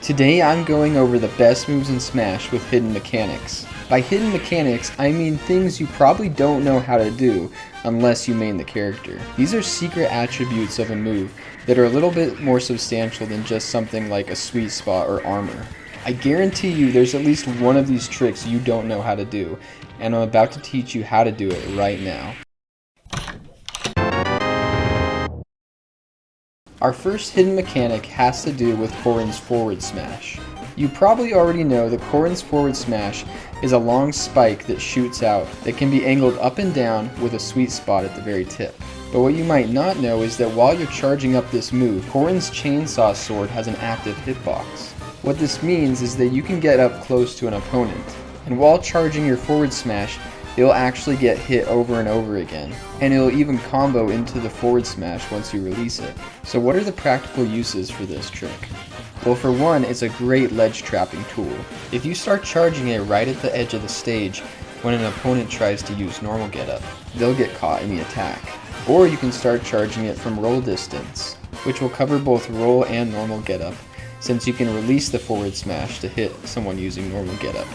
Today I'm going over the best moves in Smash with hidden mechanics. By hidden mechanics, I mean things you probably don't know how to do unless you main the character. These are secret attributes of a move that are a little bit more substantial than just something like a sweet spot or armor. I guarantee you there's at least one of these tricks you don't know how to do, and I'm about to teach you how to do it right now. Our first hidden mechanic has to do with Corrin's forward smash. You probably already know that Corrin's forward smash is a long spike that shoots out that can be angled up and down with a sweet spot at the very tip. But what you might not know is that while you're charging up this move, Corrin's chainsaw sword has an active hitbox. What this means is that you can get up close to an opponent, and while charging your forward smash, it'll actually get hit over and over again, and it'll even combo into the forward smash once you release it. So what are the practical uses for this trick? Well, for one, it's a great ledge trapping tool. If you start charging it right at the edge of the stage when an opponent tries to use normal getup, they'll get caught in the attack. Or you can start charging it from roll distance, which will cover both roll and normal getup, since you can release the forward smash to hit someone using normal getup.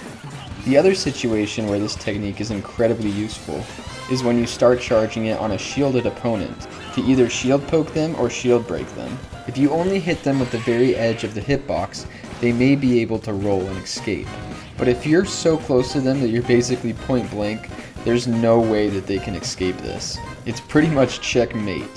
The other situation where this technique is incredibly useful is when you start charging it on a shielded opponent to either shield poke them or shield break them. If you only hit them with the very edge of the hitbox, they may be able to roll and escape. But if you're so close to them that you're basically point blank, there's no way that they can escape this. It's pretty much checkmate.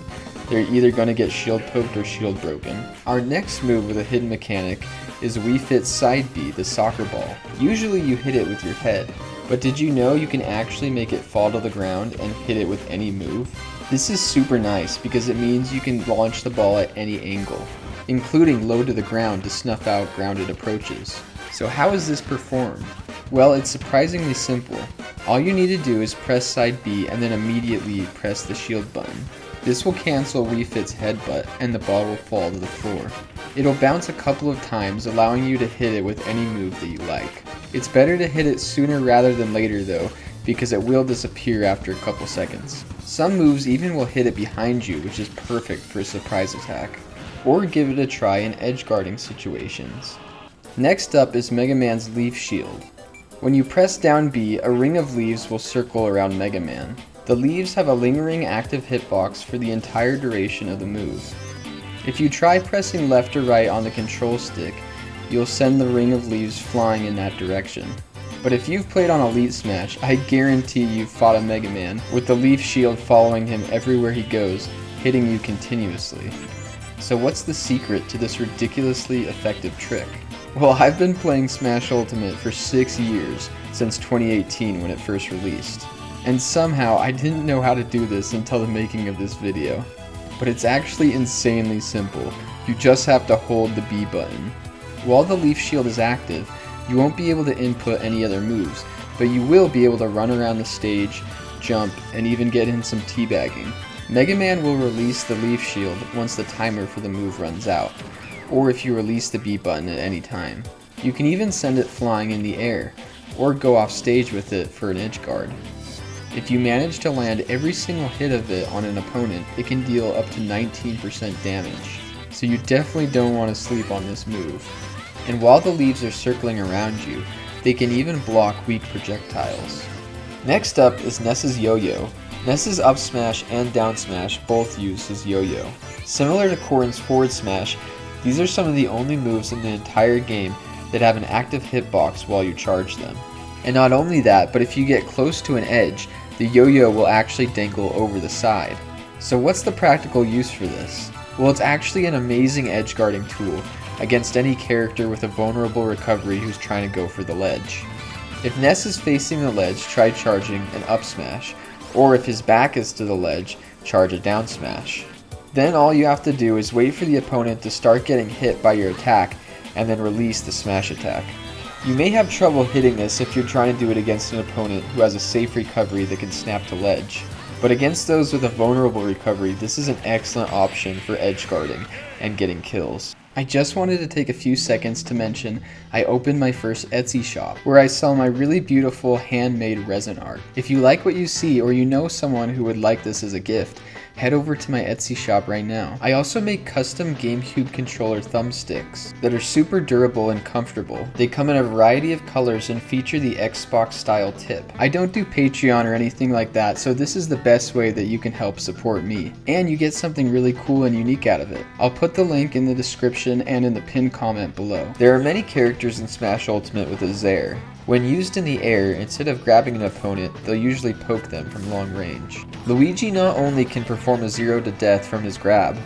They're either going to get shield poked or shield broken. Our next move with a hidden mechanic is Wii Fit Side B, the soccer ball. Usually you hit it with your head, but did you know you can actually make it fall to the ground and hit it with any move? This is super nice because it means you can launch the ball at any angle, including low to the ground to snuff out grounded approaches. So how is this performed? Well, it's surprisingly simple. All you need to do is press side B and then immediately press the shield button. This will cancel Wii Fit's headbutt and the ball will fall to the floor. It'll bounce a couple of times, allowing you to hit it with any move that you like. It's better to hit it sooner rather than later though, because it will disappear after a couple seconds. Some moves even will hit it behind you, which is perfect for a surprise attack. Or give it a try in edge guarding situations. Next up is Mega Man's Leaf Shield. When you press down B, a ring of leaves will circle around Mega Man. The leaves have a lingering active hitbox for the entire duration of the move. If you try pressing left or right on the control stick, you'll send the ring of leaves flying in that direction. But if you've played on Elite Smash, I guarantee you've fought a Mega Man with the leaf shield following him everywhere he goes, hitting you continuously. So what's the secret to this ridiculously effective trick? Well, I've been playing Smash Ultimate for 6 years, since 2018 when it first released. And somehow I didn't know how to do this until the making of this video. But it's actually insanely simple. You just have to hold the B button. While the leaf shield is active, you won't be able to input any other moves, but you will be able to run around the stage, jump, and even get in some teabagging. Mega Man will release the leaf shield once the timer for the move runs out, or if you release the B button at any time. You can even send it flying in the air, or go off stage with it for an edge guard. If you manage to land every single hit of it on an opponent, it can deal up to 19% damage. So you definitely don't want to sleep on this move. And while the leaves are circling around you, they can even block weak projectiles. Next up is Ness's Yo-Yo. Ness's up smash and down smash both use his yo-yo. Similar to Corrin's forward smash, these are some of the only moves in the entire game that have an active hitbox while you charge them. And not only that, but if you get close to an edge, the yo-yo will actually dangle over the side. So what's the practical use for this? Well, it's actually an amazing edge guarding tool against any character with a vulnerable recovery who's trying to go for the ledge. If Ness is facing the ledge, try charging an up smash, or if his back is to the ledge, charge a down smash. Then all you have to do is wait for the opponent to start getting hit by your attack and then release the smash attack. You may have trouble hitting this if you're trying to do it against an opponent who has a safe recovery that can snap to ledge. But against those with a vulnerable recovery, this is an excellent option for edge guarding and getting kills. I just wanted to take a few seconds to mention I opened my first Etsy shop where I sell my really beautiful handmade resin art. If you like what you see or you know someone who would like this as a gift, head over to my Etsy shop right now. I also make custom GameCube controller thumbsticks that are super durable and comfortable. They come in a variety of colors and feature the Xbox style tip. I don't do Patreon or anything like that, so this is the best way that you can help support me. And you get something really cool and unique out of it. I'll put the link in the description and in the pinned comment below. There are many characters in Smash Ultimate with a Zair. When used in the air, instead of grabbing an opponent, they'll usually poke them from long range. Luigi not only can perform a 0 to death from his grab,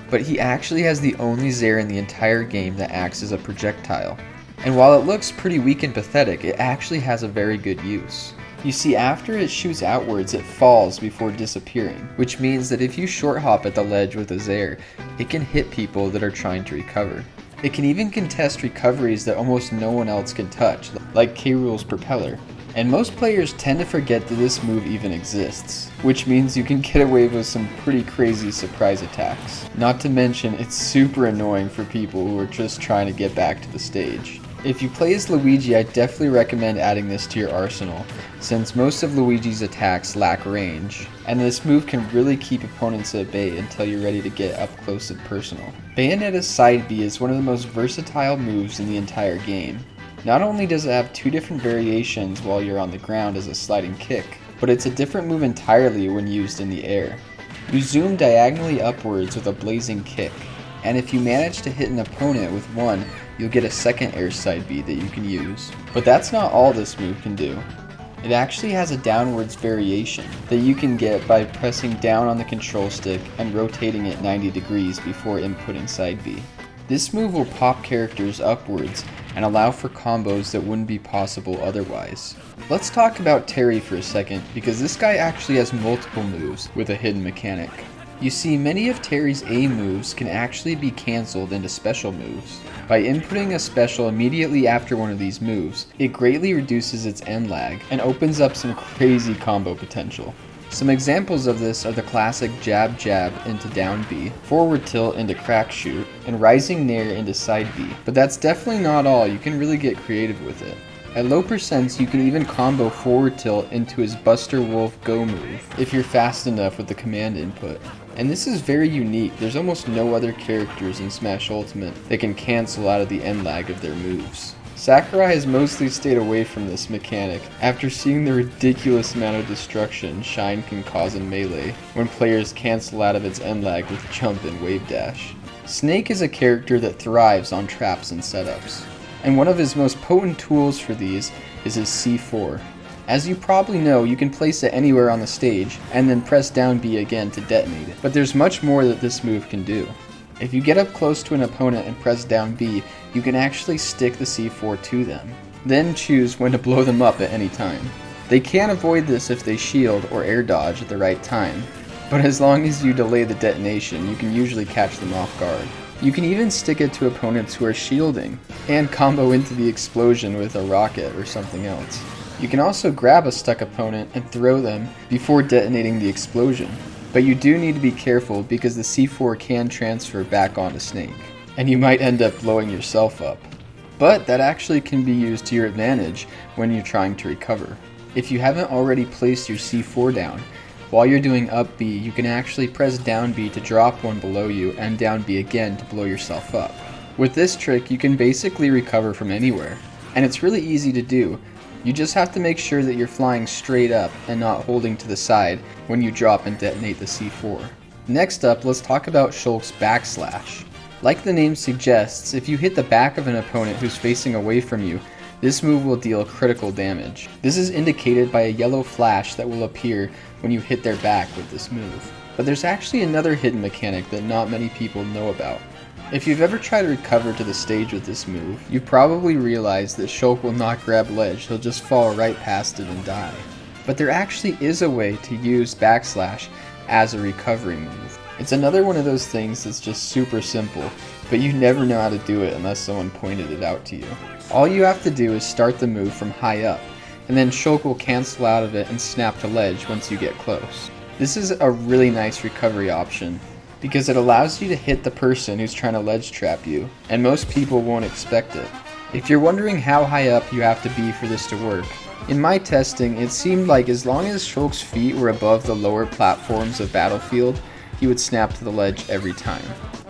but he actually has the only Zair in the entire game that acts as a projectile. And while it looks pretty weak and pathetic, it actually has a very good use. You see, after it shoots outwards, it falls before disappearing, which means that if you short hop at the ledge with a Zair, it can hit people that are trying to recover. It can even contest recoveries that almost no one else can touch, like K. Rool's propeller. And most players tend to forget that this move even exists, which means you can get away with some pretty crazy surprise attacks. Not to mention, it's super annoying for people who are just trying to get back to the stage. If you play as Luigi, I definitely recommend adding this to your arsenal, since most of Luigi's attacks lack range, and this move can really keep opponents at bay until you're ready to get up close and personal. Bayonetta's side B is one of the most versatile moves in the entire game. Not only does it have two different variations while you're on the ground as a sliding kick, but it's a different move entirely when used in the air. You zoom diagonally upwards with a blazing kick, and if you manage to hit an opponent with one, you'll get a second air side B that you can use. But that's not all this move can do. It actually has a downwards variation that you can get by pressing down on the control stick and rotating it 90 degrees before inputting side B. This move will pop characters upwards and allow for combos that wouldn't be possible otherwise. Let's talk about Terry for a second, because this guy actually has multiple moves with a hidden mechanic. You see, many of Terry's A moves can actually be cancelled into special moves. By inputting a special immediately after one of these moves, it greatly reduces its end lag and opens up some crazy combo potential. Some examples of this are the classic jab jab into down B, forward tilt into crack shoot, and rising nair into side B. But that's definitely not all, you can really get creative with it. At low percents, you can even combo forward tilt into his Buster Wolf Go move, if you're fast enough with the command input. And this is very unique, there's almost no other characters in Smash Ultimate that can cancel out of the end lag of their moves. Sakurai has mostly stayed away from this mechanic after seeing the ridiculous amount of destruction Shine can cause in Melee when players cancel out of its end lag with jump and wave dash. Snake is a character that thrives on traps and setups, and one of his most potent tools for these is his C4. As you probably know, you can place it anywhere on the stage and then press down B again to detonate it, but there's much more that this move can do. If you get up close to an opponent and press down B, you can actually stick the C4 to them, then choose when to blow them up at any time. They can't avoid this if they shield or air dodge at the right time, but as long as you delay the detonation, you can usually catch them off guard. You can even stick it to opponents who are shielding, and combo into the explosion with a rocket or something else. You can also grab a stuck opponent and throw them before detonating the explosion. But you do need to be careful because the C4 can transfer back onto Snake, and you might end up blowing yourself up. But that actually can be used to your advantage when you're trying to recover. If you haven't already placed your C4 down, while you're doing up B, you can actually press down B to drop one below you and down B again to blow yourself up. With this trick, you can basically recover from anywhere, and it's really easy to do. You just have to make sure that you're flying straight up and not holding to the side when you drop and detonate the C4. Next up, let's talk about Shulk's backslash. Like the name suggests, if you hit the back of an opponent who's facing away from you, this move will deal critical damage. This is indicated by a yellow flash that will appear when you hit their back with this move. But there's actually another hidden mechanic that not many people know about. If you've ever tried to recover to the stage with this move, you've probably realized that Shulk will not grab ledge, he'll just fall right past it and die. But there actually is a way to use backslash as a recovery move. It's another one of those things that's just super simple, but you never know how to do it unless someone pointed it out to you. All you have to do is start the move from high up, and then Shulk will cancel out of it and snap to ledge once you get close. This is a really nice recovery option, because it allows you to hit the person who's trying to ledge trap you, and most people won't expect it. If you're wondering how high up you have to be for this to work, in my testing it seemed like as long as Shulk's feet were above the lower platforms of Battlefield, he would snap to the ledge every time.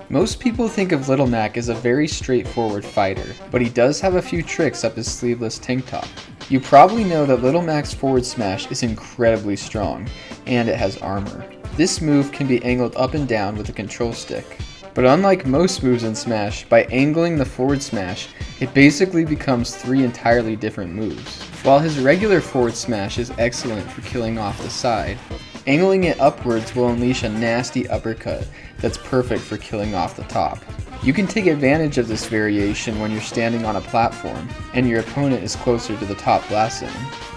Most people think of Little Mac as a very straightforward fighter, but he does have a few tricks up his sleeveless tank top. You probably know that Little Mac's forward smash is incredibly strong, and it has armor. This move can be angled up and down with a control stick. But unlike most moves in Smash, by angling the forward smash, it basically becomes 3 entirely different moves. While his regular forward smash is excellent for killing off the side, angling it upwards will unleash a nasty uppercut that's perfect for killing off the top. You can take advantage of this variation when you're standing on a platform and your opponent is closer to the top blast zone.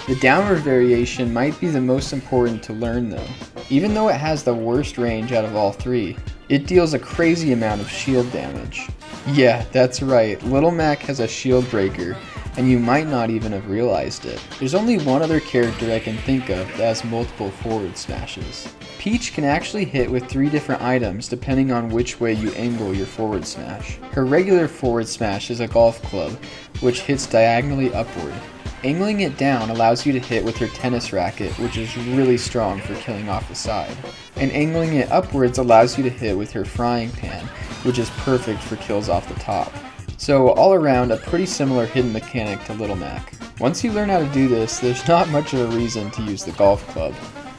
The downward variation might be the most important to learn though. Even though it has the worst range out of all 3, it deals a crazy amount of shield damage. Yeah, that's right, Little Mac has a shield breaker, and you might not even have realized it. There's only one other character I can think of that has multiple forward smashes. Peach can actually hit with 3 different items depending on which way you angle your forward smash. Her regular forward smash is a golf club, which hits diagonally upward. Angling it down allows you to hit with her tennis racket, which is really strong for killing off the side. And angling it upwards allows you to hit with her frying pan, which is perfect for kills off the top. So all around, a pretty similar hidden mechanic to Little Mac. Once you learn how to do this, there's not much of a reason to use the golf club.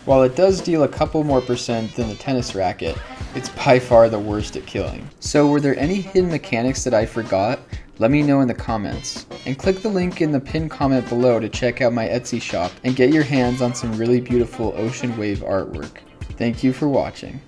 While it does deal a couple more percent than the tennis racket, it's by far the worst at killing. So were there any hidden mechanics that I forgot? Let me know in the comments. And click the link in the pinned comment below to check out my Etsy shop and get your hands on some really beautiful ocean wave artwork. Thank you for watching.